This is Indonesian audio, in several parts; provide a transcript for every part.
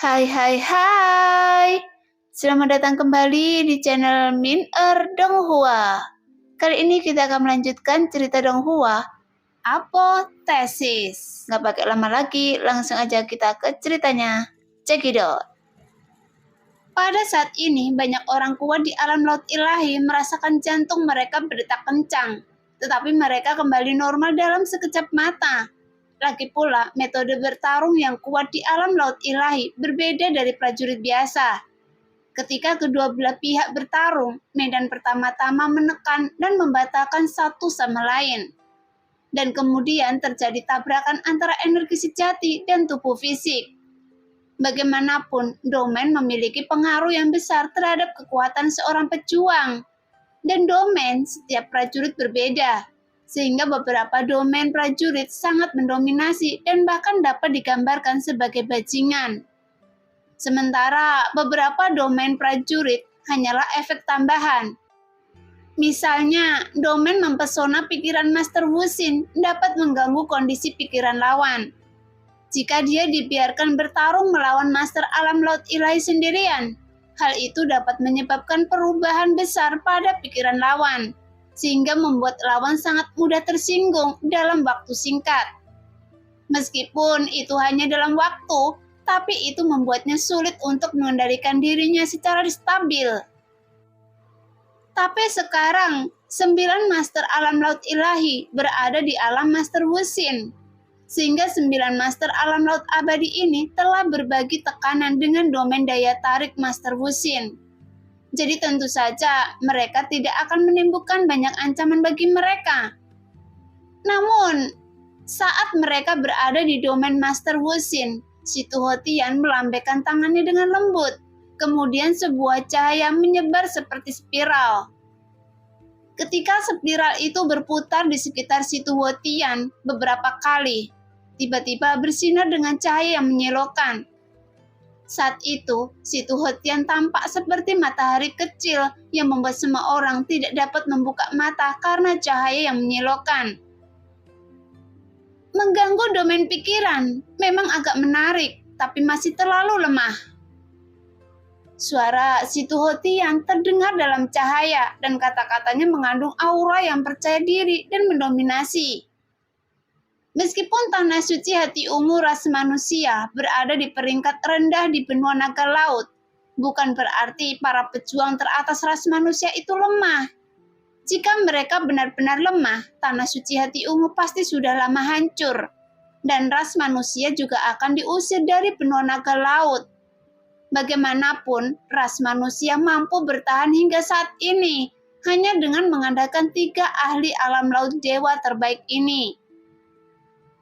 Hai hai hai. Selamat datang kembali di channel Min Donghua. Kali ini kita akan melanjutkan cerita Donghua, Apotesis. Nggak pakai lama lagi, langsung aja kita ke ceritanya. Check it out. Pada saat ini, banyak orang kuat di alam laut ilahi merasakan jantung mereka berdetak kencang. Tetapi mereka kembali normal dalam sekejap mata. Lagi pula, metode bertarung yang kuat di alam laut ilahi berbeda dari prajurit biasa. Ketika kedua belah pihak bertarung, medan pertama-tama menekan dan membatalkan satu sama lain. Dan kemudian terjadi tabrakan antara energi sejati dan tubuh fisik. Bagaimanapun, domain memiliki pengaruh yang besar terhadap kekuatan seorang pejuang. Dan domain setiap prajurit berbeda, sehingga beberapa domain prajurit sangat mendominasi dan bahkan dapat digambarkan sebagai bajingan. Sementara beberapa domain prajurit hanyalah efek tambahan. Misalnya, domain mempesona pikiran Master Wuxin dapat mengganggu kondisi pikiran lawan. Jika dia dibiarkan bertarung melawan Master Alam Laut Ilahi sendirian, hal itu dapat menyebabkan perubahan besar pada pikiran lawan, sehingga membuat lawan sangat mudah tersinggung dalam waktu singkat. Meskipun itu hanya dalam waktu, tapi itu membuatnya sulit untuk mengendalikan dirinya secara stabil. Tapi sekarang, 9 Master Alam Laut Ilahi berada di alam Master Wuxin, sehingga 9 Master Alam Laut Abadi ini telah berbagi tekanan dengan domain daya tarik Master Wuxin. Jadi tentu saja mereka tidak akan menimbulkan banyak ancaman bagi mereka. Namun, saat mereka berada di domain Master Wuxin, si Tuhotian melambaikan tangannya dengan lembut. Kemudian sebuah cahaya menyebar seperti spiral. Ketika spiral itu berputar di sekitar si Tuhotian beberapa kali, tiba-tiba bersinar dengan cahaya yang menyilaukan. Saat itu, si Tuhotian tampak seperti matahari kecil yang membuat semua orang tidak dapat membuka mata karena cahaya yang menyilaukan. Mengganggu domain pikiran memang agak menarik, tapi masih terlalu lemah. Suara si Tuhotian terdengar dalam cahaya dan kata-katanya mengandung aura yang percaya diri dan mendominasi. Meskipun tanah suci hati ungu ras manusia berada di peringkat rendah di benua naga laut, bukan berarti para pejuang teratas ras manusia itu lemah. Jika mereka benar-benar lemah, tanah suci hati ungu pasti sudah lama hancur, dan ras manusia juga akan diusir dari benua naga laut. Bagaimanapun, ras manusia mampu bertahan hingga saat ini, hanya dengan mengandalkan 3 ahli alam laut dewa terbaik ini.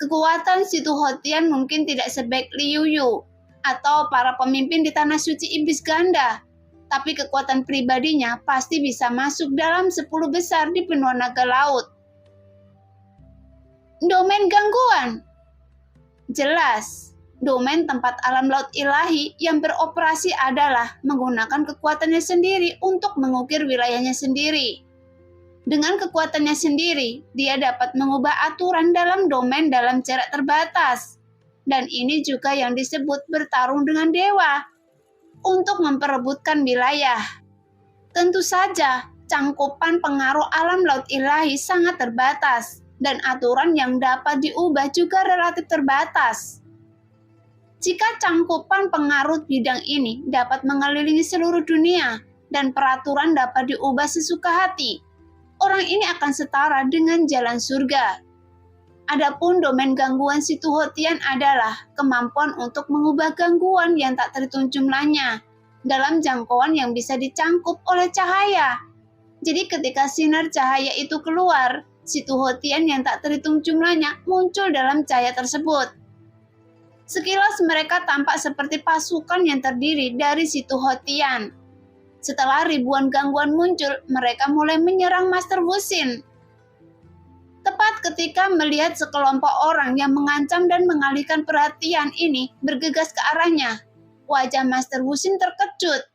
Kekuatan si Tuhotian mungkin tidak sebaik Liu Yu atau para pemimpin di tanah suci iblis ganda, tapi kekuatan pribadinya pasti bisa masuk dalam 10 besar di benua naga laut. Domain gangguan. Jelas, domain tempat alam laut ilahi yang beroperasi adalah menggunakan kekuatannya sendiri untuk mengukir wilayahnya sendiri. Dengan kekuatannya sendiri, dia dapat mengubah aturan dalam domain dalam jarak terbatas. Dan ini juga yang disebut bertarung dengan dewa untuk memperebutkan wilayah. Tentu saja, cangkupan pengaruh alam laut ilahi sangat terbatas, dan aturan yang dapat diubah juga relatif terbatas. Jika cangkupan pengaruh bidang ini dapat mengelilingi seluruh dunia, dan peraturan dapat diubah sesuka hati, orang ini akan setara dengan jalan surga. Adapun domain gangguan si Tuhotian adalah kemampuan untuk mengubah gangguan yang tak terhitung jumlahnya dalam jangkauan yang bisa dicangkup oleh cahaya. Jadi ketika sinar cahaya itu keluar, si Tuhotian yang tak terhitung jumlahnya muncul dalam cahaya tersebut. Sekilas mereka tampak seperti pasukan yang terdiri dari si Tuhotian. Setelah ribuan gangguan muncul, mereka mulai menyerang Master Wuxin. Tepat ketika melihat sekelompok orang yang mengancam dan mengalihkan perhatian ini bergegas ke arahnya, wajah Master Wuxin terkejut.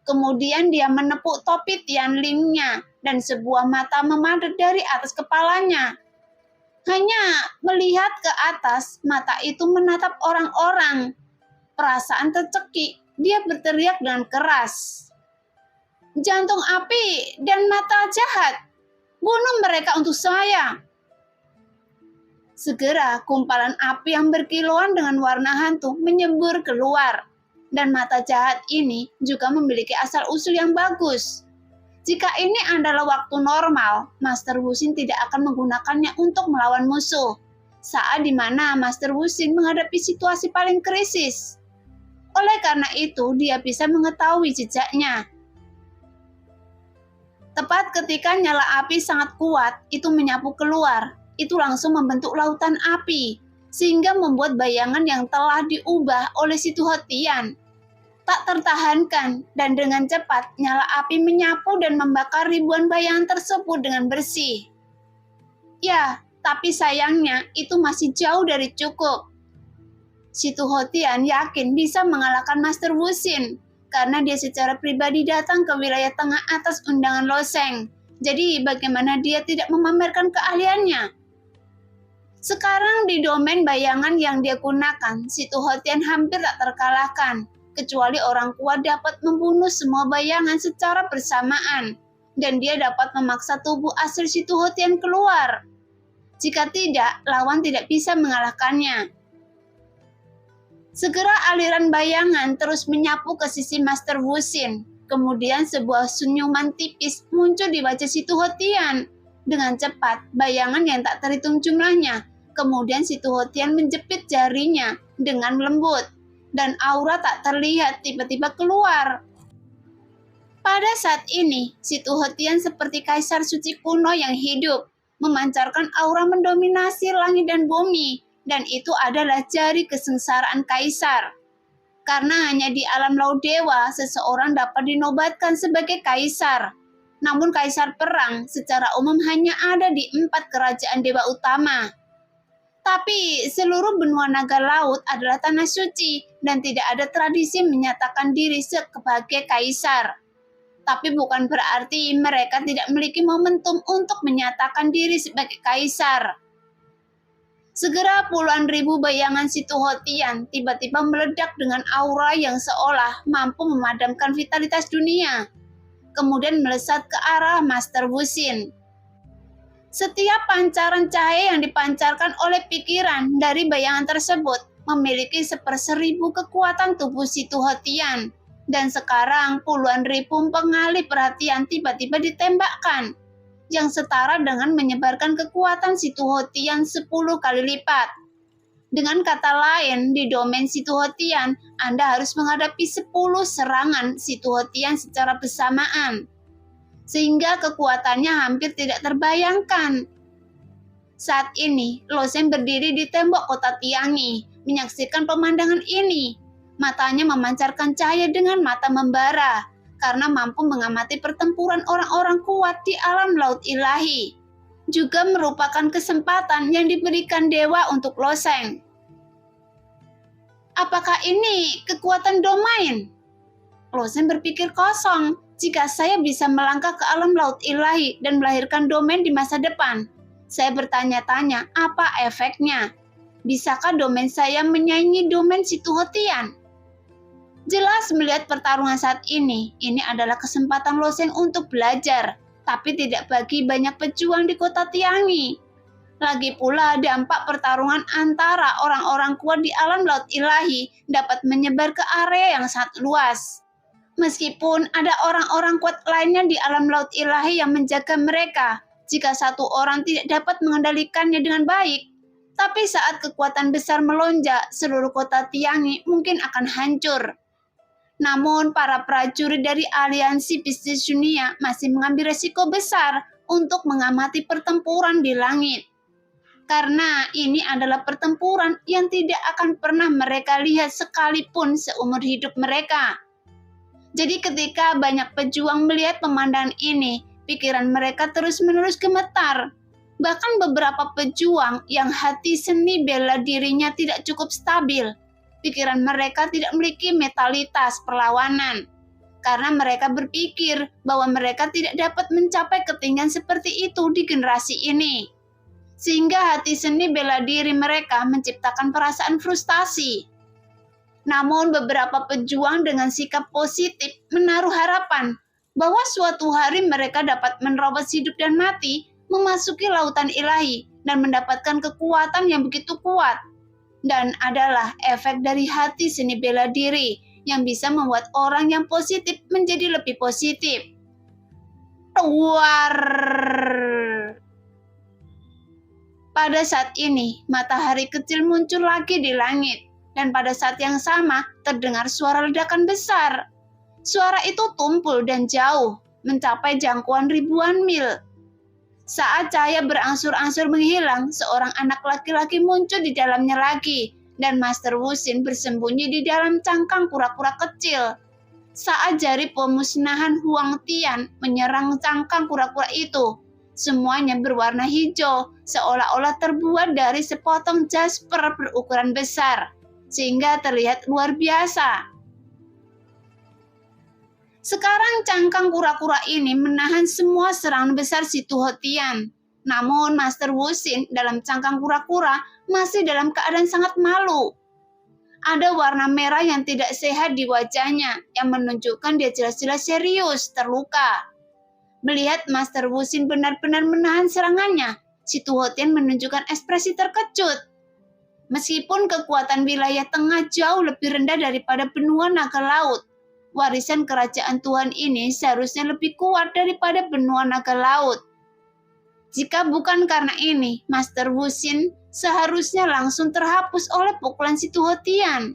Kemudian dia menepuk topi Tianlingnya dan sebuah mata memandat dari atas kepalanya. Hanya melihat ke atas, mata itu menatap orang-orang. perasaan tercekik, dia berteriak dengan keras. Jantung api dan mata jahat, bunuh mereka untuk saya. Segera kumpalan api yang berkilauan dengan warna hantu menyembur keluar. Dan mata jahat ini juga memiliki asal-usul yang bagus. Jika ini adalah waktu normal, Master Wuxin tidak akan menggunakannya untuk melawan musuh. Saat di mana Master Wuxin menghadapi situasi paling krisis. Oleh karena itu, dia bisa mengetahui jejaknya. Tepat ketika nyala api sangat kuat, itu menyapu keluar. Itu langsung membentuk lautan api, sehingga membuat bayangan yang telah diubah oleh si Tuhotian tak tertahankan, dan dengan cepat nyala api menyapu dan membakar ribuan bayangan tersebut dengan bersih. Ya, tapi sayangnya itu masih jauh dari cukup. Si Tuhotian yakin bisa mengalahkan Master Wuxin, karena dia secara pribadi datang ke wilayah tengah atas undangan Loseng. Jadi bagaimana dia tidak memamerkan keahliannya? Sekarang di domain bayangan yang dia gunakan, si Tuhotian hampir tak terkalahkan, kecuali orang kuat dapat membunuh semua bayangan secara bersamaan, dan dia dapat memaksa tubuh asli si Tuhotian keluar. Jika tidak, lawan tidak bisa mengalahkannya. Segera aliran bayangan terus menyapu ke sisi Master Wuxin. Kemudian sebuah senyuman tipis muncul di wajah si Tuhotian. Dengan cepat, bayangan yang tak terhitung jumlahnya. Kemudian si Tuhotian menjepit jarinya dengan lembut. Dan aura tak terlihat tiba-tiba keluar. Pada saat ini, si Tuhotian seperti kaisar suci kuno yang hidup. Memancarkan aura mendominasi langit dan bumi. Dan itu adalah jari kesengsaraan kaisar. Karena hanya di alam laut dewa, seseorang dapat dinobatkan sebagai kaisar. Namun kaisar perang secara umum hanya ada di 4 kerajaan dewa utama. Tapi seluruh benua naga laut adalah tanah suci dan tidak ada tradisi menyatakan diri sebagai kaisar. Tapi bukan berarti mereka tidak memiliki momentum untuk menyatakan diri sebagai kaisar. Segera puluhan ribu bayangan si Tuhotian tiba-tiba meledak dengan aura yang seolah mampu memadamkan vitalitas dunia. Kemudian melesat ke arah Master Wuxin. Setiap pancaran cahaya yang dipancarkan oleh pikiran dari bayangan tersebut memiliki 1/1000 kekuatan tubuh si Tuhotian. Dan sekarang puluhan ribu pengalih perhatian tiba-tiba ditembakkan, yang setara dengan menyebarkan kekuatan si Tuhotian 10 kali lipat. Dengan kata lain, di domain si Tuhotian, Anda harus menghadapi 10 serangan si Tuhotian secara bersamaan. Sehingga kekuatannya hampir tidak terbayangkan. Saat ini, Loseng berdiri di tembok kota Tiangi, menyaksikan pemandangan ini. Matanya memancarkan cahaya dengan mata membara, karena mampu mengamati pertempuran orang-orang kuat di alam laut ilahi. Juga merupakan kesempatan yang diberikan dewa untuk Loseng. Apakah ini kekuatan domain? Loseng berpikir kosong. Jika saya bisa melangkah ke alam laut ilahi dan melahirkan domain di masa depan, saya bertanya-tanya apa efeknya. Bisakah domain saya menyaingi domain si Tuhotian? Jelas melihat pertarungan saat ini adalah kesempatan Loseng untuk belajar, tapi tidak bagi banyak pejuang di kota Tiangi. Lagi pula dampak pertarungan antara orang-orang kuat di alam laut ilahi dapat menyebar ke area yang sangat luas. Meskipun ada orang-orang kuat lainnya di alam laut ilahi yang menjaga mereka, jika satu orang tidak dapat mengendalikannya dengan baik, tapi saat kekuatan besar melonjak, seluruh kota Tiangi mungkin akan hancur. Namun, para prajurit dari aliansi bisnis dunia masih mengambil resiko besar untuk mengamati pertempuran di langit. Karena ini adalah pertempuran yang tidak akan pernah mereka lihat sekalipun seumur hidup mereka. Jadi ketika banyak pejuang melihat pemandangan ini, pikiran mereka terus-menerus gemetar. Bahkan beberapa pejuang yang hati seni bela dirinya tidak cukup stabil, pikiran mereka tidak memiliki mentalitas perlawanan, karena mereka berpikir bahwa mereka tidak dapat mencapai ketinggian seperti itu di generasi ini. Sehingga hati seni bela diri mereka menciptakan perasaan frustasi. Namun beberapa pejuang dengan sikap positif menaruh harapan bahwa suatu hari mereka dapat menerobos hidup dan mati, memasuki lautan ilahi, dan mendapatkan kekuatan yang begitu kuat. Dan adalah efek dari hati seni bela diri yang bisa membuat orang yang positif menjadi lebih positif. War. Pada saat ini, matahari kecil muncul lagi di langit. Dan pada saat yang sama, terdengar suara ledakan besar. Suara itu tumpul dan jauh, mencapai jangkauan ribuan mil. Saat cahaya berangsur-angsur menghilang, seorang anak laki-laki muncul di dalamnya lagi, dan Master Wuxin bersembunyi di dalam cangkang kura-kura kecil. Saat jari pemusnahan Huang Tian menyerang cangkang kura-kura itu, semuanya berwarna hijau, seolah-olah terbuat dari sepotong jasper berukuran besar, sehingga terlihat luar biasa. Sekarang cangkang kura-kura ini menahan semua serangan besar si Tuho Tian. Namun Master Wuxin dalam cangkang kura-kura masih dalam keadaan sangat malu. Ada warna merah yang tidak sehat di wajahnya yang menunjukkan dia jelas-jelas serius, terluka. Melihat Master Wuxin benar-benar menahan serangannya, si Tuho Tian menunjukkan ekspresi terkejut. Meskipun kekuatan wilayah tengah jauh lebih rendah daripada benua naga laut, warisan kerajaan Tuhan ini seharusnya lebih kuat daripada benua naga laut. Jika bukan karena ini, Master Wuxin seharusnya langsung terhapus oleh pukulan si Tuho Tian.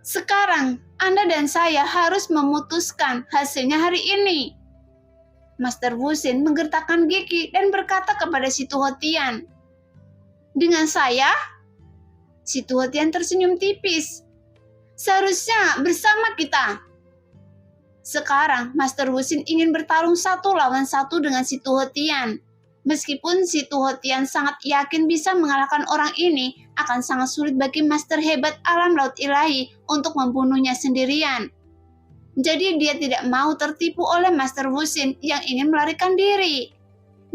Sekarang, Anda dan saya harus memutuskan hasilnya hari ini. Master Wuxin menggertakkan gigi dan berkata kepada si Tuho Tian, "Dengan saya?" Si Tuho Tian tersenyum tipis. "Seharusnya bersama kita." Sekarang, Master Wuxin ingin bertarung 1 lawan 1 dengan si Tuho Tian. Meskipun si Tuho Tian sangat yakin bisa mengalahkan orang ini, akan sangat sulit bagi Master hebat alam laut ilahi untuk membunuhnya sendirian. Jadi dia tidak mau tertipu oleh Master Wuxin yang ingin melarikan diri.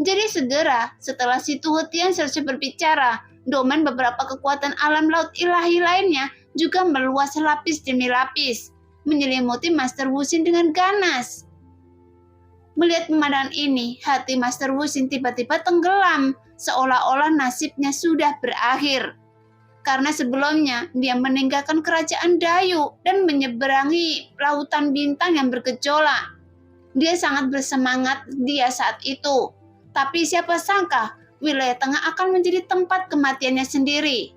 Jadi segera setelah si Tuho Tian selesai berbicara, domain beberapa kekuatan alam laut ilahi lainnya juga meluas lapis demi lapis, menyelimuti Master Wuxin dengan ganas. Melihat pemandangan ini, hati Master Wuxin tiba-tiba tenggelam, seolah-olah nasibnya sudah berakhir. Karena sebelumnya dia meninggalkan kerajaan Dayu dan menyeberangi lautan bintang yang bergejolak. Dia sangat bersemangat saat itu. Tapi siapa sangka wilayah tengah akan menjadi tempat kematiannya sendiri.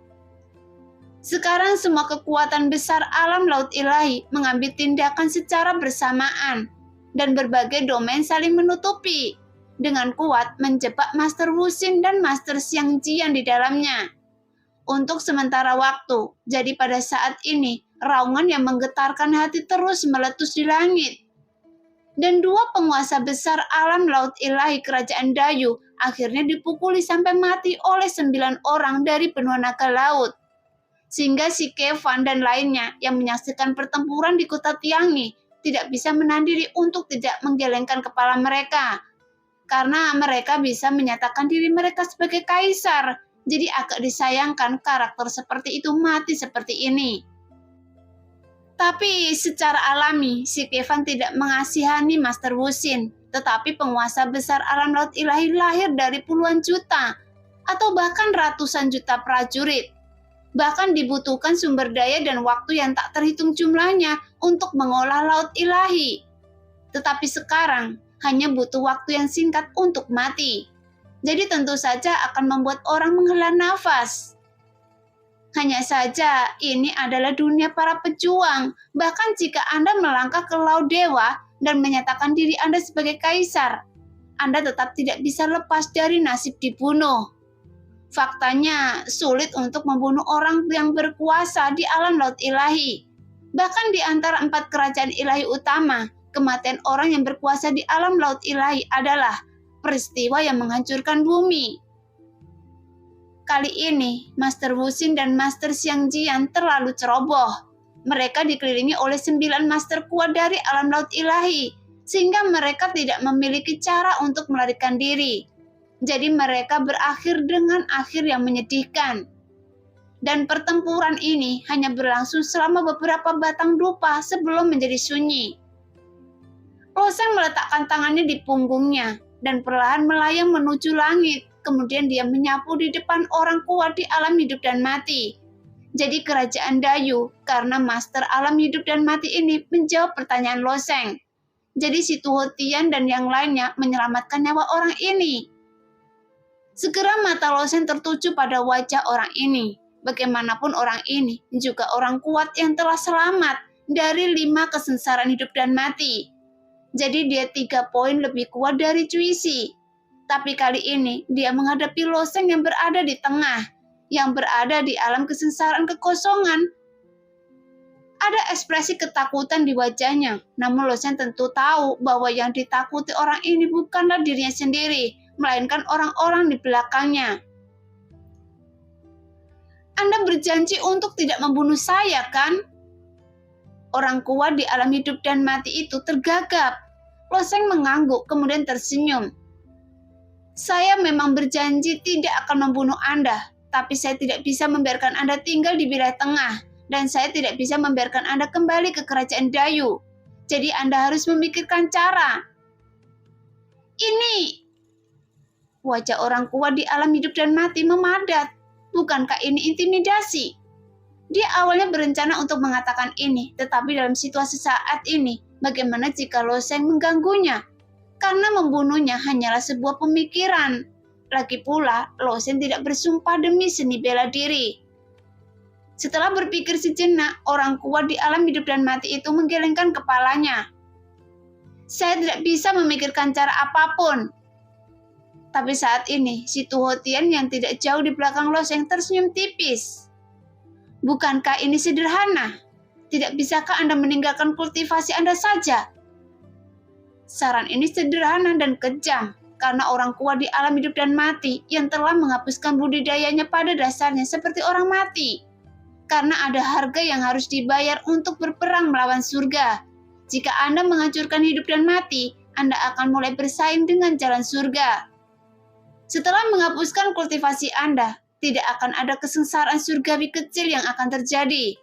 Sekarang semua kekuatan besar alam laut ilahi mengambil tindakan secara bersamaan dan berbagai domain saling menutupi dengan kuat menjebak Master Wuxin dan Master Xiang Jian di dalamnya. Untuk sementara waktu, jadi pada saat ini raungan yang menggetarkan hati terus meletus di langit. Dan 2 penguasa besar alam laut ilahi kerajaan Dayu akhirnya dipukuli sampai mati oleh 9 orang dari benua naga laut. Sehingga si Kevan dan lainnya yang menyaksikan pertempuran di kota Tiangi tidak bisa menahan diri untuk tidak menggelengkan kepala mereka. Karena mereka bisa menyatakan diri mereka sebagai kaisar, jadi agak disayangkan karakter seperti itu mati seperti ini. Tapi secara alami, si Kevan tidak mengasihani Master Wuxin, tetapi penguasa besar alam laut ilahi lahir dari puluhan juta, atau bahkan ratusan juta prajurit. Bahkan dibutuhkan sumber daya dan waktu yang tak terhitung jumlahnya untuk mengolah laut ilahi. Tetapi sekarang, hanya butuh waktu yang singkat untuk mati. Jadi tentu saja akan membuat orang menghela nafas. Hanya saja, ini adalah dunia para pejuang. Bahkan jika Anda melangkah ke Laut Dewa dan menyatakan diri Anda sebagai kaisar, Anda tetap tidak bisa lepas dari nasib dibunuh. Faktanya, sulit untuk membunuh orang yang berkuasa di alam laut ilahi. Bahkan di antara 4 kerajaan ilahi utama, kematian orang yang berkuasa di alam laut ilahi adalah peristiwa yang menghancurkan bumi. Kali ini, Master Wuxin dan Master Xiang Jian terlalu ceroboh. Mereka dikelilingi oleh 9 master kuat dari alam laut ilahi, sehingga mereka tidak memiliki cara untuk melarikan diri. Jadi mereka berakhir dengan akhir yang menyedihkan. Dan pertempuran ini hanya berlangsung selama beberapa batang dupa sebelum menjadi sunyi. Loseng meletakkan tangannya di punggungnya dan perlahan melayang menuju langit. Kemudian dia menyapu di depan orang kuat di alam hidup dan mati. Jadi kerajaan Dayu, karena master alam hidup dan mati ini menjawab pertanyaan Loseng. Jadi si Tuhotian dan yang lainnya menyelamatkan nyawa orang ini. Segera mata Loseng tertuju pada wajah orang ini. Bagaimanapun orang ini juga orang kuat yang telah selamat dari 5 kesengsaraan hidup dan mati. Jadi dia 3 poin lebih kuat dari Cuisi. Tapi kali ini dia menghadapi Loseng yang berada di tengah, yang berada di alam kesengsaraan kekosongan. Ada ekspresi ketakutan di wajahnya, namun Loseng tentu tahu bahwa yang ditakuti orang ini bukanlah dirinya sendiri, melainkan orang-orang di belakangnya. Anda berjanji untuk tidak membunuh saya, kan? Orang kuat di alam hidup dan mati itu tergagap. Loseng mengangguk, kemudian tersenyum. Saya memang berjanji tidak akan membunuh Anda, tapi saya tidak bisa membiarkan Anda tinggal di wilayah tengah, dan saya tidak bisa membiarkan Anda kembali ke kerajaan Dayu. Jadi Anda harus memikirkan cara. Ini wajah orang kuat di alam hidup dan mati memadat. Bukankah ini intimidasi? Dia awalnya berencana untuk mengatakan ini, tetapi dalam situasi saat ini, bagaimana jika Loseng mengganggunya? Karena membunuhnya hanyalah sebuah pemikiran. Lagi pula, Loseng tidak bersumpah demi seni bela diri. Setelah berpikir sejenak, orang kuat di alam hidup dan mati itu menggelengkan kepalanya. Saya tidak bisa memikirkan cara apapun. Tapi saat ini, si Tuhotian yang tidak jauh di belakang Loseng tersenyum tipis. Bukankah ini sederhana? Tidak bisakah Anda meninggalkan kultivasi Anda saja? Saran ini sederhana dan kejam, karena orang kuat di alam hidup dan mati yang telah menghapuskan budidayanya pada dasarnya seperti orang mati. Karena ada harga yang harus dibayar untuk berperang melawan surga. Jika Anda menghancurkan hidup dan mati, Anda akan mulai bersaing dengan jalan surga. Setelah menghapuskan kultivasi Anda, tidak akan ada kesengsaraan surgawi kecil yang akan terjadi.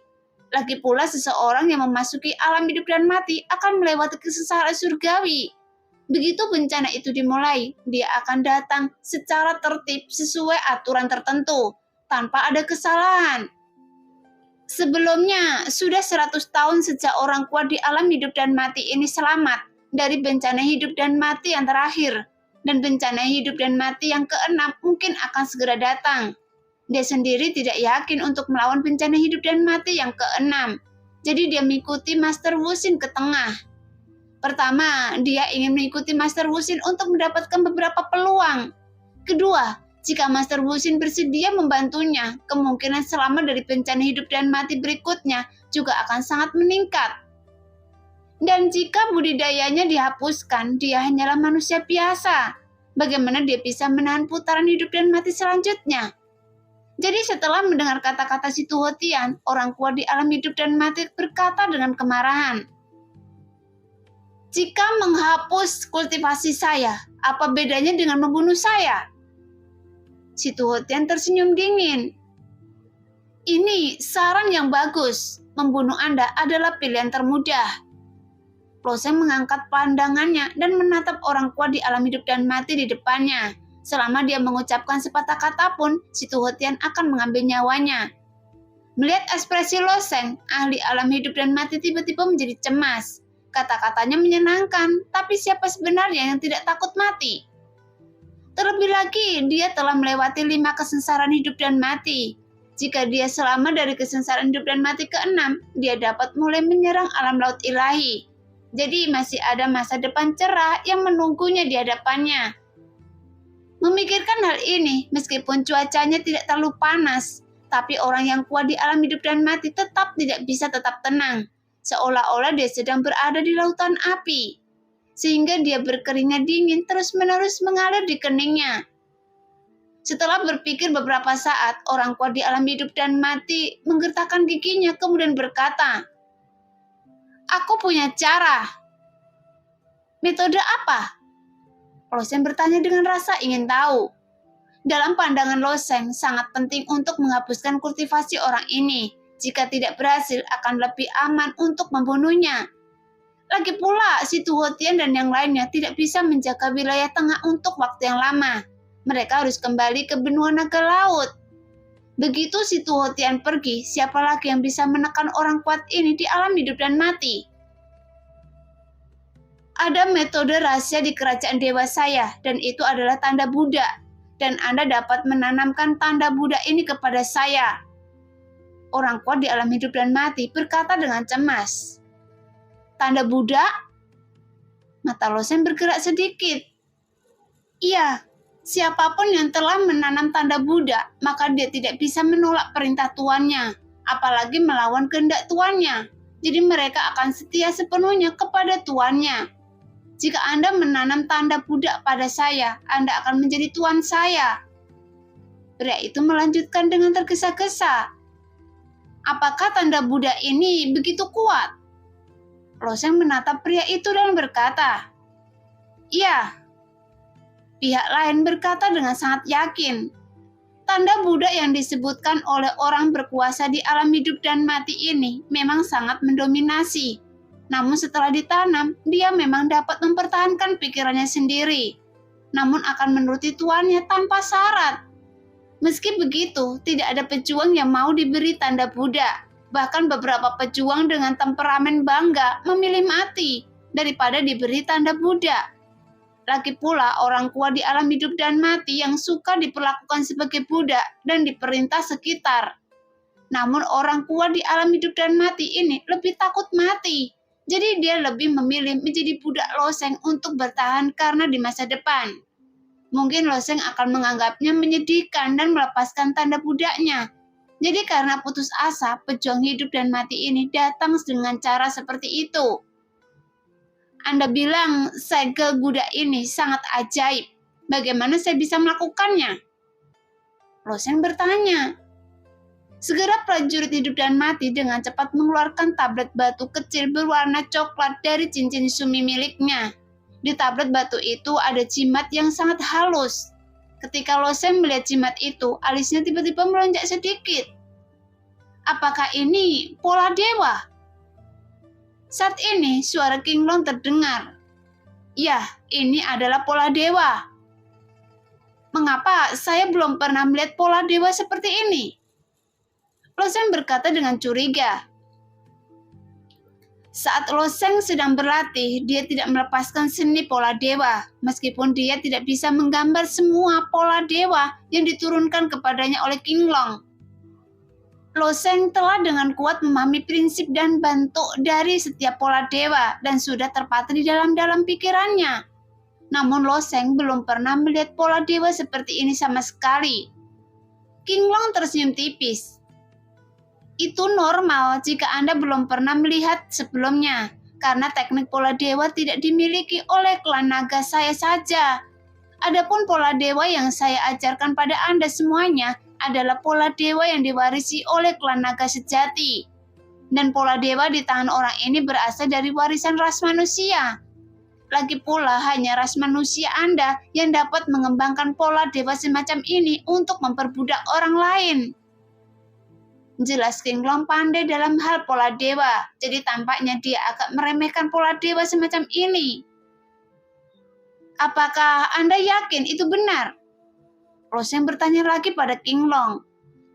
Lagi pula seseorang yang memasuki alam hidup dan mati akan melewati kesengsaraan surgawi. Begitu bencana itu dimulai, dia akan datang secara tertib sesuai aturan tertentu, tanpa ada kesalahan. Sebelumnya, sudah 100 tahun sejak orang kuat di alam hidup dan mati ini selamat dari bencana hidup dan mati yang terakhir. Dan bencana hidup dan mati yang ke-6 mungkin akan segera datang. Dia sendiri tidak yakin untuk melawan bencana hidup dan mati yang ke-6. Jadi dia mengikuti Master Wuxin ke tengah. Pertama, dia ingin mengikuti Master Wuxin untuk mendapatkan beberapa peluang. Kedua, jika Master Wuxin bersedia membantunya, kemungkinan selamat dari bencana hidup dan mati berikutnya juga akan sangat meningkat. Dan jika budidayanya dihapuskan, dia hanyalah manusia biasa. Bagaimana dia bisa menahan putaran hidup dan mati selanjutnya? Jadi setelah mendengar kata-kata si Tuhotian, orang kuat di alam hidup dan mati berkata dengan kemarahan, "Jika menghapus kultivasi saya, apa bedanya dengan membunuh saya?" Si Tuhotian tersenyum dingin. "Ini saran yang bagus. Membunuh Anda adalah pilihan termudah." Loseng mengangkat pandangannya dan menatap orang kuat di alam hidup dan mati di depannya. Selama dia mengucapkan sepatah kata pun, si Tuhotian akan mengambil nyawanya. Melihat ekspresi Loseng, ahli alam hidup dan mati tiba-tiba menjadi cemas. Kata-katanya menyenangkan, tapi siapa sebenarnya yang tidak takut mati? Terlebih lagi, dia telah melewati 5 kesengsaraan hidup dan mati. Jika dia selamat dari kesengsaraan hidup dan mati ke-6, dia dapat mulai menyerang alam laut ilahi. Jadi masih ada masa depan cerah yang menunggunya di hadapannya. Memikirkan hal ini, meskipun cuacanya tidak terlalu panas, tapi orang yang kuat di alam hidup dan mati tetap tidak bisa tetap tenang. Seolah-olah dia sedang berada di lautan api. Sehingga dia berkeringat dingin terus-menerus mengalir di keningnya. Setelah berpikir beberapa saat, orang kuat di alam hidup dan mati menggertakkan giginya kemudian berkata, "Aku punya cara." "Metode apa?" Loseng bertanya dengan rasa ingin tahu. Dalam pandangan Loseng, sangat penting untuk menghapuskan kultivasi orang ini. Jika tidak berhasil, akan lebih aman untuk membunuhnya. Lagi pula, si Tuhotian dan yang lainnya tidak bisa menjaga wilayah tengah untuk waktu yang lama. Mereka harus kembali ke benua naga laut. Begitu si Tuhotian pergi, siapa lagi yang bisa menekan orang kuat ini di alam hidup dan mati? Ada metode rahasia di kerajaan dewa saya, dan itu adalah tanda Buddha. Dan Anda dapat menanamkan tanda Buddha ini kepada saya. Orang kuat di alam hidup dan mati berkata dengan cemas. Tanda Buddha? Mata Loseng bergerak sedikit. Iya, siapapun yang telah menanam tanda Buddha, maka dia tidak bisa menolak perintah tuannya, apalagi melawan kehendak tuannya. Jadi mereka akan setia sepenuhnya kepada tuannya. Jika Anda menanam tanda Buddha pada saya, Anda akan menjadi tuan saya. Pria itu melanjutkan dengan tergesa-gesa. Apakah tanda Buddha ini begitu kuat? Loseng menatap pria itu dan berkata, iya. Pihak lain berkata dengan sangat yakin. Tanda Buddha yang disebutkan oleh orang berkuasa di alam hidup dan mati ini memang sangat mendominasi. Namun setelah ditanam, dia memang dapat mempertahankan pikirannya sendiri. Namun akan menuruti tuannya tanpa syarat. Meski begitu, tidak ada pejuang yang mau diberi tanda Buddha. Bahkan beberapa pejuang dengan temperamen bangga memilih mati daripada diberi tanda Buddha. Lagi pula orang kuat di alam hidup dan mati yang suka diperlakukan sebagai Buddha dan diperintah sekitar. Namun orang kuat di alam hidup dan mati ini lebih takut mati. Jadi dia lebih memilih menjadi budak Loseng untuk bertahan karena di masa depan. Mungkin Loseng akan menganggapnya menyedihkan dan melepaskan tanda budaknya. Jadi karena putus asa, pejuang hidup dan mati ini datang dengan cara seperti itu. Anda bilang segel budak ini sangat ajaib. Bagaimana saya bisa melakukannya? Loseng bertanya. Segera prajurit hidup dan mati dengan cepat mengeluarkan tablet batu kecil berwarna coklat dari cincin sumi miliknya. Di tablet batu itu ada jimat yang sangat halus. Ketika Loseng melihat jimat itu, alisnya tiba-tiba melonjak sedikit. Apakah ini pola dewa? Saat ini suara King Long terdengar. Ya, ini adalah pola dewa. Mengapa saya belum pernah melihat pola dewa seperti ini? Loseng berkata dengan curiga. Saat Loseng sedang berlatih, dia tidak melepaskan seni pola dewa, meskipun dia tidak bisa menggambar semua pola dewa yang diturunkan kepadanya oleh King Long. Loseng telah dengan kuat memahami prinsip dan bentuk dari setiap pola dewa dan sudah terpatri dalam pikirannya. Namun Loseng belum pernah melihat pola dewa seperti ini sama sekali. King Long tersenyum tipis. Itu normal jika Anda belum pernah melihat sebelumnya, karena teknik pola dewa tidak dimiliki oleh klan naga saya saja. Adapun pola dewa yang saya ajarkan pada Anda semuanya adalah pola dewa yang diwarisi oleh klan naga sejati. Dan pola dewa di tangan orang ini berasal dari warisan ras manusia. Lagi pula hanya ras manusia Anda yang dapat mengembangkan pola dewa semacam ini untuk memperbudak orang lain. Jelas King Long pandai dalam hal pola dewa, jadi tampaknya dia agak meremehkan pola dewa semacam ini. Apakah Anda yakin itu benar? Loseng bertanya lagi pada King Long.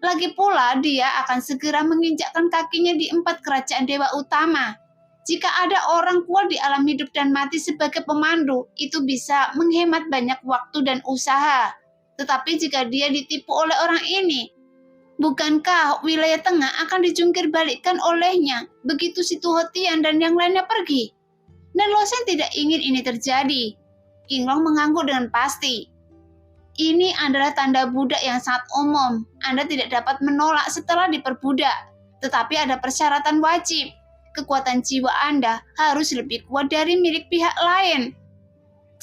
Lagi pula dia akan segera menginjakkan kakinya di 4 kerajaan dewa utama. Jika ada orang kuat di alam hidup dan mati sebagai pemandu, itu bisa menghemat banyak waktu dan usaha. Tetapi jika dia ditipu oleh orang ini, bukankah wilayah tengah akan dijungkir balikkan olehnya begitu si Tuhotian dan yang lainnya pergi? Dan Loseng tidak ingin ini terjadi. King Long mengangguk dengan pasti. Ini adalah tanda budak yang sangat umum. Anda tidak dapat menolak setelah diperbudak. Tetapi ada persyaratan wajib. Kekuatan jiwa Anda harus lebih kuat dari milik pihak lain.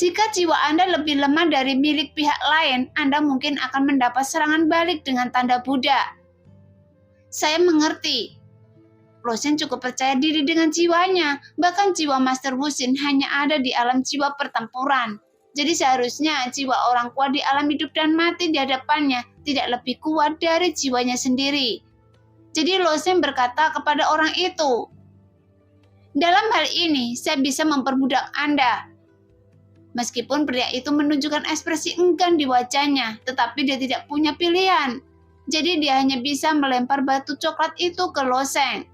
Jika jiwa Anda lebih lemah dari milik pihak lain, Anda mungkin akan mendapat serangan balik dengan tanda Buddha. Saya mengerti. Loseng cukup percaya diri dengan jiwanya, bahkan jiwa Master Wuxin hanya ada di alam jiwa pertempuran. Jadi seharusnya jiwa orang kuat di alam hidup dan mati di hadapannya tidak lebih kuat dari jiwanya sendiri. Jadi Lo Sheng berkata kepada orang itu, "Dalam hal ini saya bisa memperbudak Anda." Meskipun pria itu menunjukkan ekspresi enggan di wajahnya, tetapi dia tidak punya pilihan. Jadi dia hanya bisa melempar batu coklat itu ke Lo Sheng.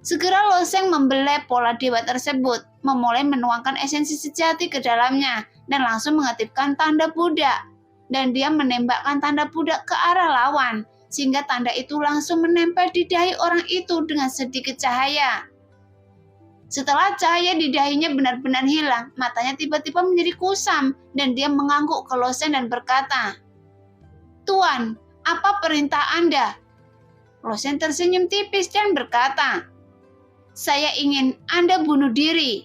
Segera Lo Sheng membelai pola dewa tersebut, memulai menuangkan esensi sejati ke dalamnya, dan langsung mengaktifkan tanda budak. Dan dia menembakkan tanda budak ke arah lawan, sehingga tanda itu langsung menempel di dahi orang itu dengan sedikit cahaya. Setelah cahaya di dahinya benar-benar hilang, matanya tiba-tiba menjadi kusam, dan dia mengangguk ke Lo Sheng dan berkata, "Tuan, apa perintah Anda?" Lo Sheng tersenyum tipis dan berkata, "Saya ingin Anda bunuh diri."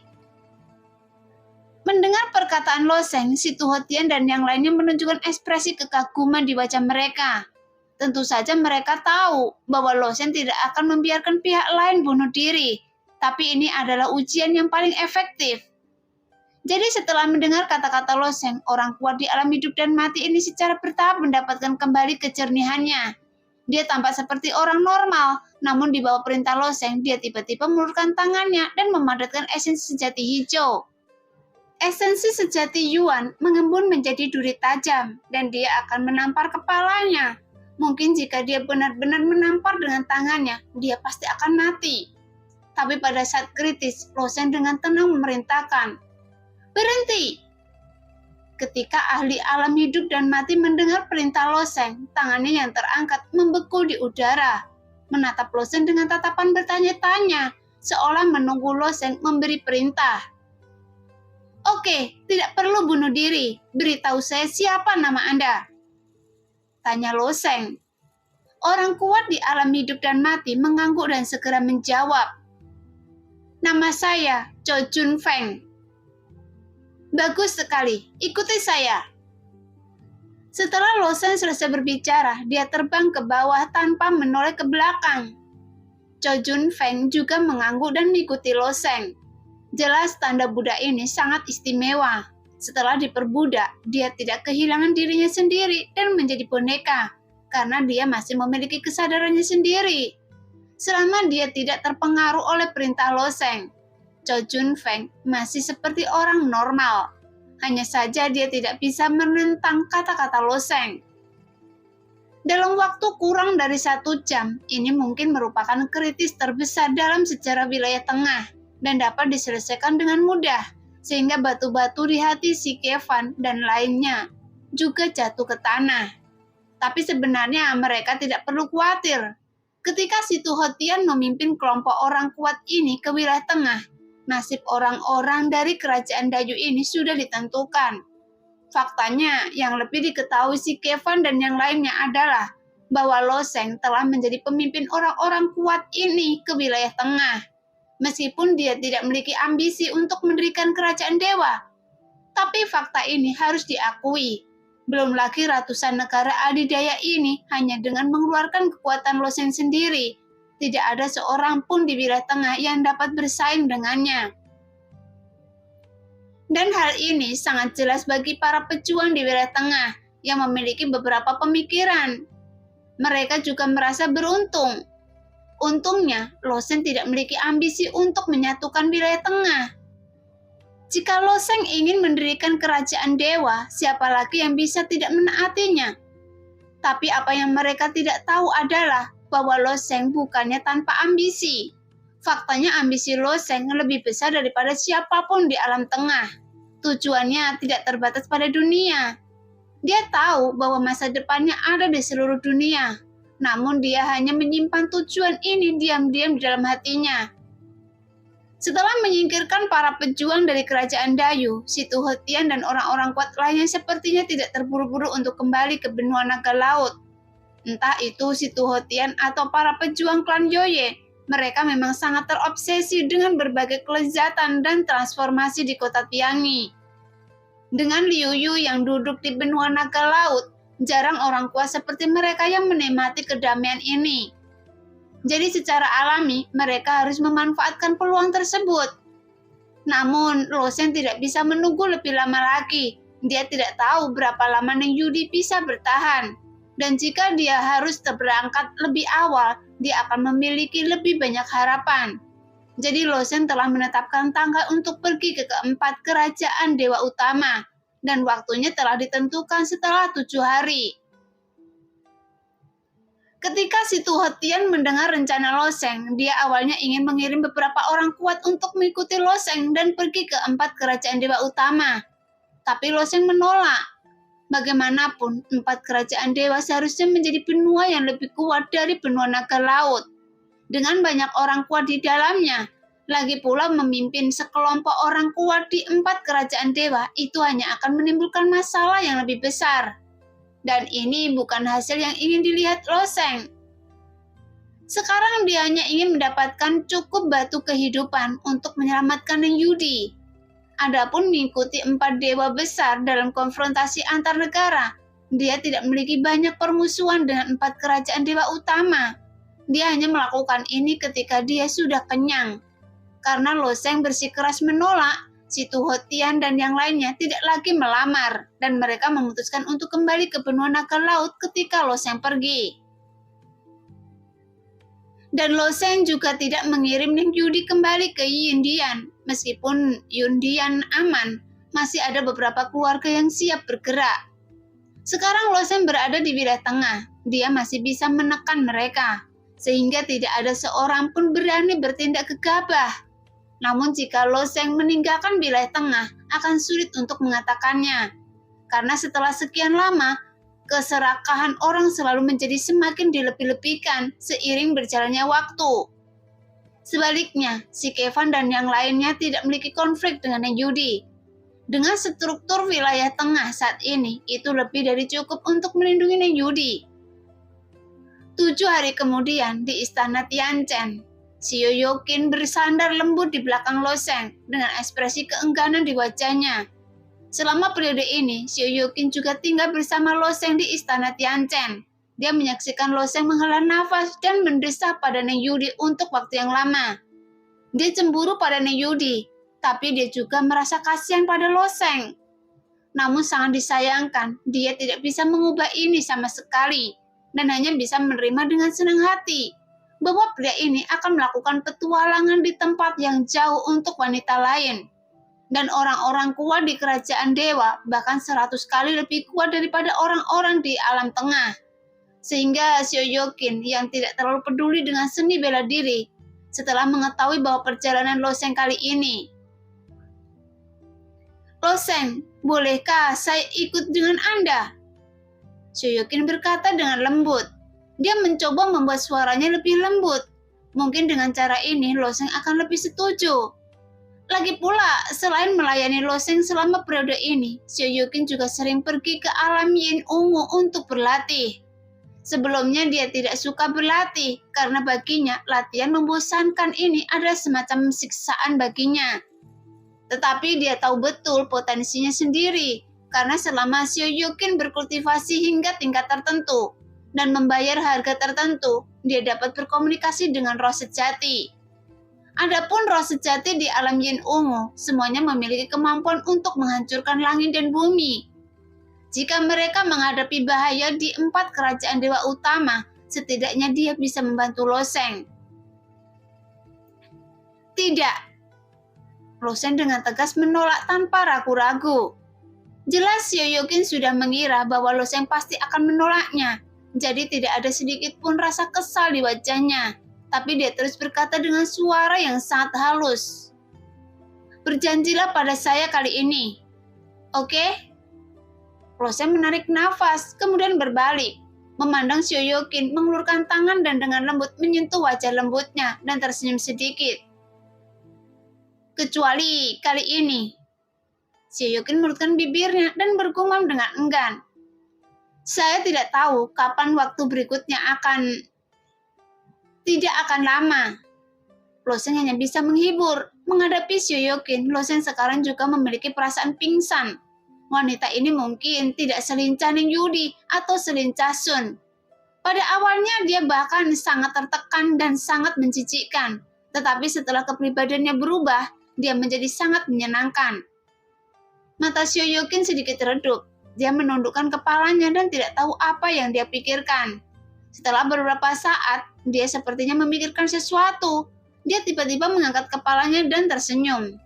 Mendengar perkataan Lo Sheng, si Tu Hetian dan yang lainnya menunjukkan ekspresi kekaguman di wajah mereka. Tentu saja mereka tahu bahwa Lo Sheng tidak akan membiarkan pihak lain bunuh diri, tapi ini adalah ujian yang paling efektif. Jadi setelah mendengar kata-kata Lo Sheng, orang kuat di alam hidup dan mati ini secara bertahap mendapatkan kembali kejernihannya. Dia tampak seperti orang normal, namun di bawah perintah Lo Sheng, dia tiba-tiba mengulurkan tangannya dan memadatkan esensi sejati hijau. Esensi sejati Yuan mengembun menjadi duri tajam, dan dia akan menampar kepalanya. Mungkin jika dia benar-benar menampar dengan tangannya, dia pasti akan mati. Tapi pada saat kritis, Lo Sheng dengan tenang memerintahkan, "Berhenti!" Ketika ahli alam hidup dan mati mendengar perintah Lo Sheng, tangannya yang terangkat membeku di udara, menatap Lo Sheng dengan tatapan bertanya-tanya, seolah menunggu Lo Sheng memberi perintah. "Oke, tidak perlu bunuh diri. Beritahu saya siapa nama Anda?" tanya Lo Sheng. Orang kuat di alam hidup dan mati mengangguk dan segera menjawab, "Nama saya Cho Jun Feng." "Bagus sekali, ikuti saya." Setelah Lo Sheng selesai berbicara, dia terbang ke bawah tanpa menoleh ke belakang. Cho Jun Feng juga mengangguk dan mengikuti Lo Sheng. Jelas tanda Buddha ini sangat istimewa. Setelah diperbudak, dia tidak kehilangan dirinya sendiri dan menjadi boneka, karena dia masih memiliki kesadarannya sendiri. Selama dia tidak terpengaruh oleh perintah Lo Sheng, Cho Jun Feng masih seperti orang normal. Hanya saja dia tidak bisa menentang kata-kata Lo Sheng. Dalam waktu kurang dari 1 jam, ini mungkin merupakan kritis terbesar dalam sejarah wilayah tengah dan dapat diselesaikan dengan mudah, sehingga batu-batu di hati si Kevan dan lainnya juga jatuh ke tanah. Tapi sebenarnya mereka tidak perlu khawatir. Ketika si Tu Hetian memimpin kelompok orang kuat ini ke wilayah tengah, nasib orang-orang dari kerajaan Dayu ini sudah ditentukan. Faktanya, yang lebih diketahui si Kevan dan yang lainnya adalah bahwa Lo Sheng telah menjadi pemimpin orang-orang kuat ini ke wilayah tengah. Meskipun dia tidak memiliki ambisi untuk mendirikan kerajaan dewa, tapi fakta ini harus diakui. Belum lagi ratusan negara adidaya ini hanya dengan mengeluarkan kekuatan Lo Sheng sendiri. Tidak ada seorang pun di wilayah tengah yang dapat bersaing dengannya. Dan hal ini sangat jelas bagi para pejuang di wilayah tengah yang memiliki beberapa pemikiran. Mereka juga merasa beruntung. Untungnya, Lo Sheng tidak memiliki ambisi untuk menyatukan wilayah tengah. Jika Lo Sheng ingin mendirikan kerajaan dewa, siapa lagi yang bisa tidak menaatinya? Tapi apa yang mereka tidak tahu adalah bahwa Lo Sheng bukannya tanpa ambisi. Faktanya ambisi Lo Sheng lebih besar daripada siapapun di alam tengah. Tujuannya tidak terbatas pada dunia. Dia tahu bahwa masa depannya ada di seluruh dunia. Namun dia hanya menyimpan tujuan ini diam-diam di dalam hatinya. Setelah menyingkirkan para pejuang dari kerajaan Dayu, si Tu Hetian dan orang-orang kuat lainnya sepertinya tidak terburu-buru untuk kembali ke benua naga laut. Entah itu si Tu Hetian atau para pejuang klan Yoye, mereka memang sangat terobsesi dengan berbagai kelezatan dan transformasi di kota Tiangi. Dengan Liu Yu yang duduk di benua naga laut, jarang orang kuat seperti mereka yang menikmati kedamaian ini. Jadi secara alami, mereka harus memanfaatkan peluang tersebut. Namun, Lo Sheng tidak bisa menunggu lebih lama lagi. Dia tidak tahu berapa lama Neng Yudi bisa bertahan. Dan jika dia harus berangkat lebih awal, dia akan memiliki lebih banyak harapan. Jadi Losen telah menetapkan tanggal untuk pergi ke keempat kerajaan dewa utama. Dan waktunya telah ditentukan setelah 7 hari. Ketika si Tuhotian mendengar rencana Loseng, dia awalnya ingin mengirim beberapa orang kuat untuk mengikuti Loseng dan pergi ke 4 kerajaan dewa utama. Tapi Loseng menolak. Bagaimanapun, 4 kerajaan dewa seharusnya menjadi benua yang lebih kuat dari benua naga laut. Dengan banyak orang kuat di dalamnya, lagi pula memimpin sekelompok orang kuat di 4 kerajaan dewa, itu hanya akan menimbulkan masalah yang lebih besar. Dan ini bukan hasil yang ingin dilihat Loseng. Sekarang dia hanya ingin mendapatkan cukup batu kehidupan untuk menyelamatkan Neng Yudi. Adapun mengikuti 4 dewa besar dalam konfrontasi antar negara, dia tidak memiliki banyak permusuhan dengan 4 kerajaan dewa utama. Dia hanya melakukan ini ketika dia sudah kenyang. Karena Loseng bersikeras menolak, si Tuhotian dan yang lainnya tidak lagi melamar, dan mereka memutuskan untuk kembali ke benua naga laut ketika Loseng pergi. Dan Loseng juga tidak mengirim Neng Yudi kembali ke Yundian. Meskipun Yundian aman, masih ada beberapa keluarga yang siap bergerak. Sekarang Loseng berada di wilayah tengah. Dia masih bisa menekan mereka, sehingga tidak ada seorang pun berani bertindak gegabah. Namun jika Loseng meninggalkan wilayah tengah, akan sulit untuk mengatakannya. Karena setelah sekian lama, keserakahan orang selalu menjadi semakin dilebih-lebihkan seiring berjalannya waktu. Sebaliknya, si Kevan dan yang lainnya tidak memiliki konflik dengan Neng Yudi. Dengan struktur wilayah tengah saat ini, itu lebih dari cukup untuk melindungi Neng Yudi. 7 hari kemudian di istana Tianchen, si Yoyokin bersandar lembut di belakang Loseng dengan ekspresi keengganan di wajahnya. Selama periode ini, si Yoyokin juga tinggal bersama Loseng di istana Tianchen. Dia menyaksikan Loseng menghela nafas dan mendesah pada Neng Yudi untuk waktu yang lama. Dia cemburu pada Neng Yudi, tapi dia juga merasa kasihan pada Loseng. Namun sangat disayangkan, dia tidak bisa mengubah ini sama sekali, dan hanya bisa menerima dengan senang hati bahwa pria ini akan melakukan petualangan di tempat yang jauh untuk wanita lain. Dan orang-orang kuat di kerajaan dewa bahkan 100 kali lebih kuat daripada orang-orang di alam tengah. Sehingga Yoyokin yang tidak terlalu peduli dengan seni bela diri setelah mengetahui bahwa perjalanan Loseng kali ini. Loseng, bolehkah saya ikut dengan Anda? Yoyokin berkata dengan lembut. Dia mencoba membuat suaranya lebih lembut. Mungkin dengan cara ini Loseng akan lebih setuju. Lagi pula, selain melayani Loseng selama periode ini, Yoyokin juga sering pergi ke alam Yin Ungu untuk berlatih. Sebelumnya dia tidak suka berlatih karena baginya latihan membosankan ini adalah semacam siksaan baginya. Tetapi dia tahu betul potensinya sendiri karena selama Yoyokin berkultivasi hingga tingkat tertentu dan membayar harga tertentu, dia dapat berkomunikasi dengan roh sejati. Adapun roh sejati di alam Yin Ungu, semuanya memiliki kemampuan untuk menghancurkan langit dan bumi. Jika mereka menghadapi bahaya di 4 kerajaan dewa utama, setidaknya dia bisa membantu Loseng. Tidak. Loseng dengan tegas menolak tanpa ragu-ragu. Jelas Yoyokin sudah mengira bahwa Loseng pasti akan menolaknya, jadi tidak ada sedikit pun rasa kesal di wajahnya. Tapi dia terus berkata dengan suara yang sangat halus. Berjanjilah pada saya kali ini. Oke? Loseng menarik nafas, kemudian berbalik. Memandang Yoyokin, mengulurkan tangan dan dengan lembut menyentuh wajah lembutnya dan tersenyum sedikit. Kecuali kali ini. Yoyokin merutkan bibirnya dan bergumam dengan enggan. Saya tidak tahu kapan waktu berikutnya tidak akan lama. Loseng hanya bisa menghibur. Menghadapi Yoyokin, Loseng sekarang juga memiliki perasaan pingsan. Wanita ini mungkin tidak selincah Neng Yudi atau selincah Sun. Pada awalnya dia bahkan sangat tertekan dan sangat menjijikkan. Tetapi setelah kepribadiannya berubah, dia menjadi sangat menyenangkan. Mata Shoyokin sedikit redup. Dia menundukkan kepalanya dan tidak tahu apa yang dia pikirkan. Setelah beberapa saat, dia sepertinya memikirkan sesuatu. Dia tiba-tiba mengangkat kepalanya dan tersenyum.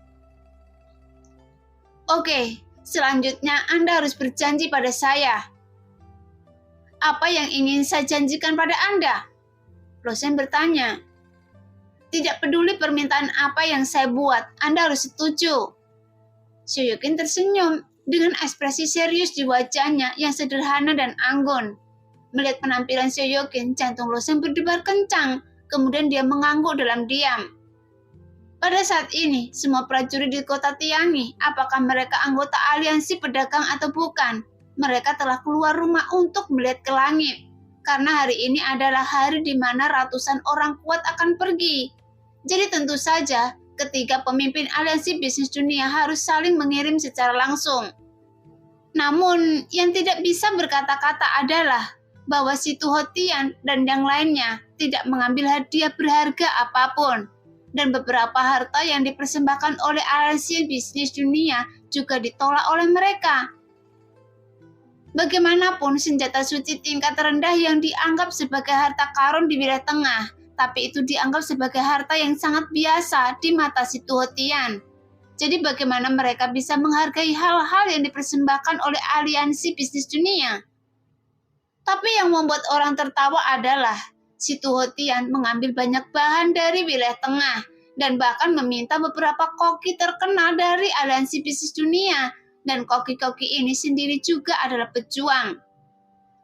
Oke, selanjutnya Anda harus berjanji pada saya. Apa yang ingin saya janjikan pada Anda? Losen bertanya. Tidak peduli permintaan apa yang saya buat, Anda harus setuju. Shoyokin tersenyum dengan ekspresi serius di wajahnya yang sederhana dan anggun. Melihat penampilan Shoyokin, jantung Losen berdebar kencang, kemudian dia mengangguk dalam diam. Pada saat ini, semua prajurit di kota Tiangi, apakah mereka anggota aliansi pedagang atau bukan, mereka telah keluar rumah untuk melihat ke langit. Karena hari ini adalah hari di mana ratusan orang kuat akan pergi. Jadi tentu saja, ketiga pemimpin aliansi bisnis dunia harus saling mengirim secara langsung. Namun, yang tidak bisa berkata-kata adalah bahwa si Tuhotian dan yang lainnya tidak mengambil hadiah berharga apapun. Dan beberapa harta yang dipersembahkan oleh aliansi bisnis dunia juga ditolak oleh mereka. Bagaimanapun senjata suci tingkat rendah yang dianggap sebagai harta karun di wilayah tengah, tapi itu dianggap sebagai harta yang sangat biasa di mata si Tuhotian. Jadi bagaimana mereka bisa menghargai hal-hal yang dipersembahkan oleh aliansi bisnis dunia? Tapi yang membuat orang tertawa adalah si Tuhotian mengambil banyak bahan dari wilayah tengah dan bahkan meminta beberapa koki terkenal dari aliansi bisnis dunia, dan koki-koki ini sendiri juga adalah pejuang.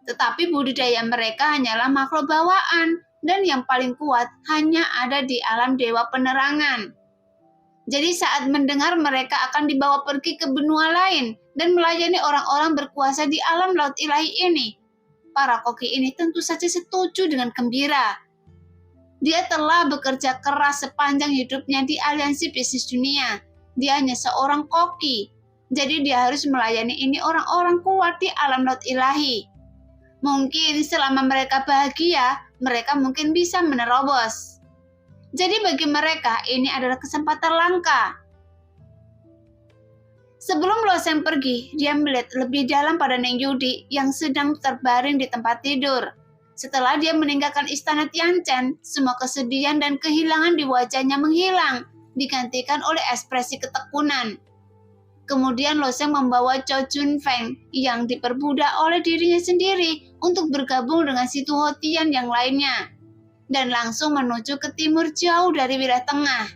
Tetapi budidaya mereka hanyalah makhluk bawaan dan yang paling kuat hanya ada di alam dewa penerangan. Jadi saat mendengar mereka akan dibawa pergi ke benua lain dan melayani orang-orang berkuasa di alam laut ilahi ini, para koki ini tentu saja setuju dengan gembira. Dia telah bekerja keras sepanjang hidupnya di aliansi bisnis dunia. Dia hanya seorang koki, jadi dia harus melayani ini orang-orang kuat di alam laut ilahi. Mungkin selama mereka bahagia, mereka mungkin bisa menerobos. Jadi bagi mereka ini adalah kesempatan langka. Sebelum Losen pergi, dia melihat lebih dalam pada Neng Yudi yang sedang terbaring di tempat tidur. Setelah dia meninggalkan istana Tianchen, semua kesedihan dan kehilangan di wajahnya menghilang, digantikan oleh ekspresi ketekunan. Kemudian Losen membawa Cho Junfeng yang diperbudak oleh dirinya sendiri untuk bergabung dengan si Tuhotian yang lainnya, dan langsung menuju ke timur jauh dari wilayah tengah.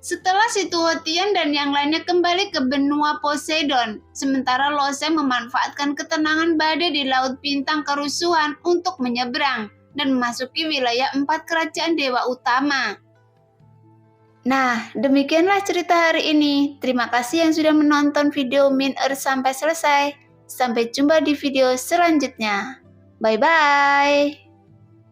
Setelah si Tuhotian dan yang lainnya kembali ke benua Poseidon, sementara Losen memanfaatkan ketenangan badai di Laut Bintang Kerusuhan untuk menyeberang dan memasuki wilayah 4 kerajaan dewa utama. Nah, demikianlah cerita hari ini. Terima kasih yang sudah menonton video Min Earth sampai selesai. Sampai jumpa di video selanjutnya. Bye-bye.